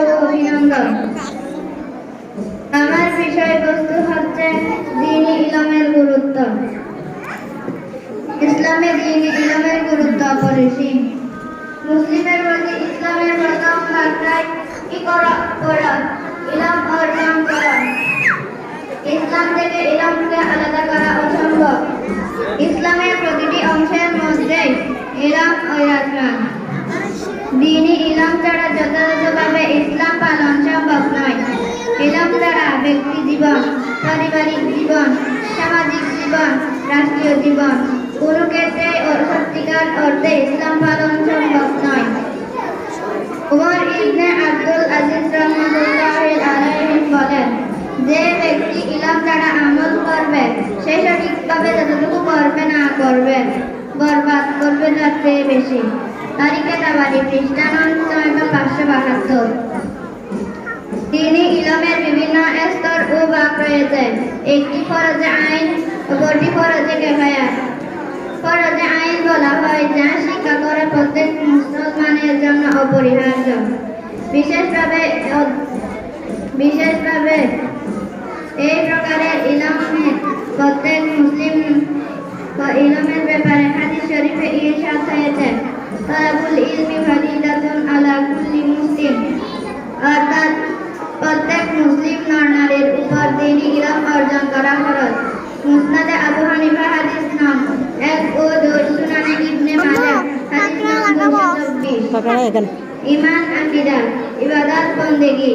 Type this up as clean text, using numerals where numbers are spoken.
ও অভিনন্দন। আমার বিষয়বস্তু হচ্ছে দ্বীনি ইলমের গুরুত্ব। ইসলামে দ্বীনি ইলমের গুরুত্ব অপরিসীম। মুসলিমের প্রতি ইসলামের প্রথম বার্তায় ইকরা পড়া, ইলম অর্জন করা। ইসলাম থেকে ইলমকে আলাদা করা অসম্ভব। ইসলামের প্রতিটি অংশের মধ্যে ইলম বিরাজমান। দ্বীনি ইলম ছাড়া যথাযথভাবে ইসলাম পালন সম্ভব নয়। ইলম দ্বারা ব্যক্তি জীবন, পারিবারিক জীবন, সামাজিক জীবন, রাষ্ট্রীয় জীবন কোনো ক্ষেত্রেই সত্যিকার অর্থে ইসলাম পালন সম্ভব নয়। উমর ইবনে আব্দুল আজিজ রাহমাতুল্লাহি আলাইহি বলেন, যে ব্যক্তি ইলম দ্বারা আমল করবে সে সঠিকভাবে যতটুকু করবে না করবে বরবাদ করবে তার চেয়ে বেশি। তারিখে তাবারি পৃষ্ঠা নং 572। দ্বীনি ইলমের বিভিন্ন স্তর ও ভাগ রয়েছে। একটি ফরজে আইন, অপরটি ফরজে কিফায়া। ফরজে আইন বলা হয় যা শিক্ষা করা প্রত্যেক মুসলমানের জন্য অপরিহার্য। বিশেষভাবে এই প্রকারের ইলমে প্রত্যেক মুসলিম ইলমের ব্যাপারে হাদিস শরীফে ইরশাদ হয়েছে, তালাবুল ইলমি ফারিদাতুন আলা কুল্লি মুসলিম, অর্থাৎ প্রত্যেক মুসলিম নর-নারীর উপর দ্বীনি ইলম অর্জন করা ফরজ। মুসনাদে আবু হানিফা হাদিস নং 1 ও 2, সুনানে ইবনে মাজাহ হাদিস নং 224। ঈমান আকীদা, ইবাদত বন্দেগী।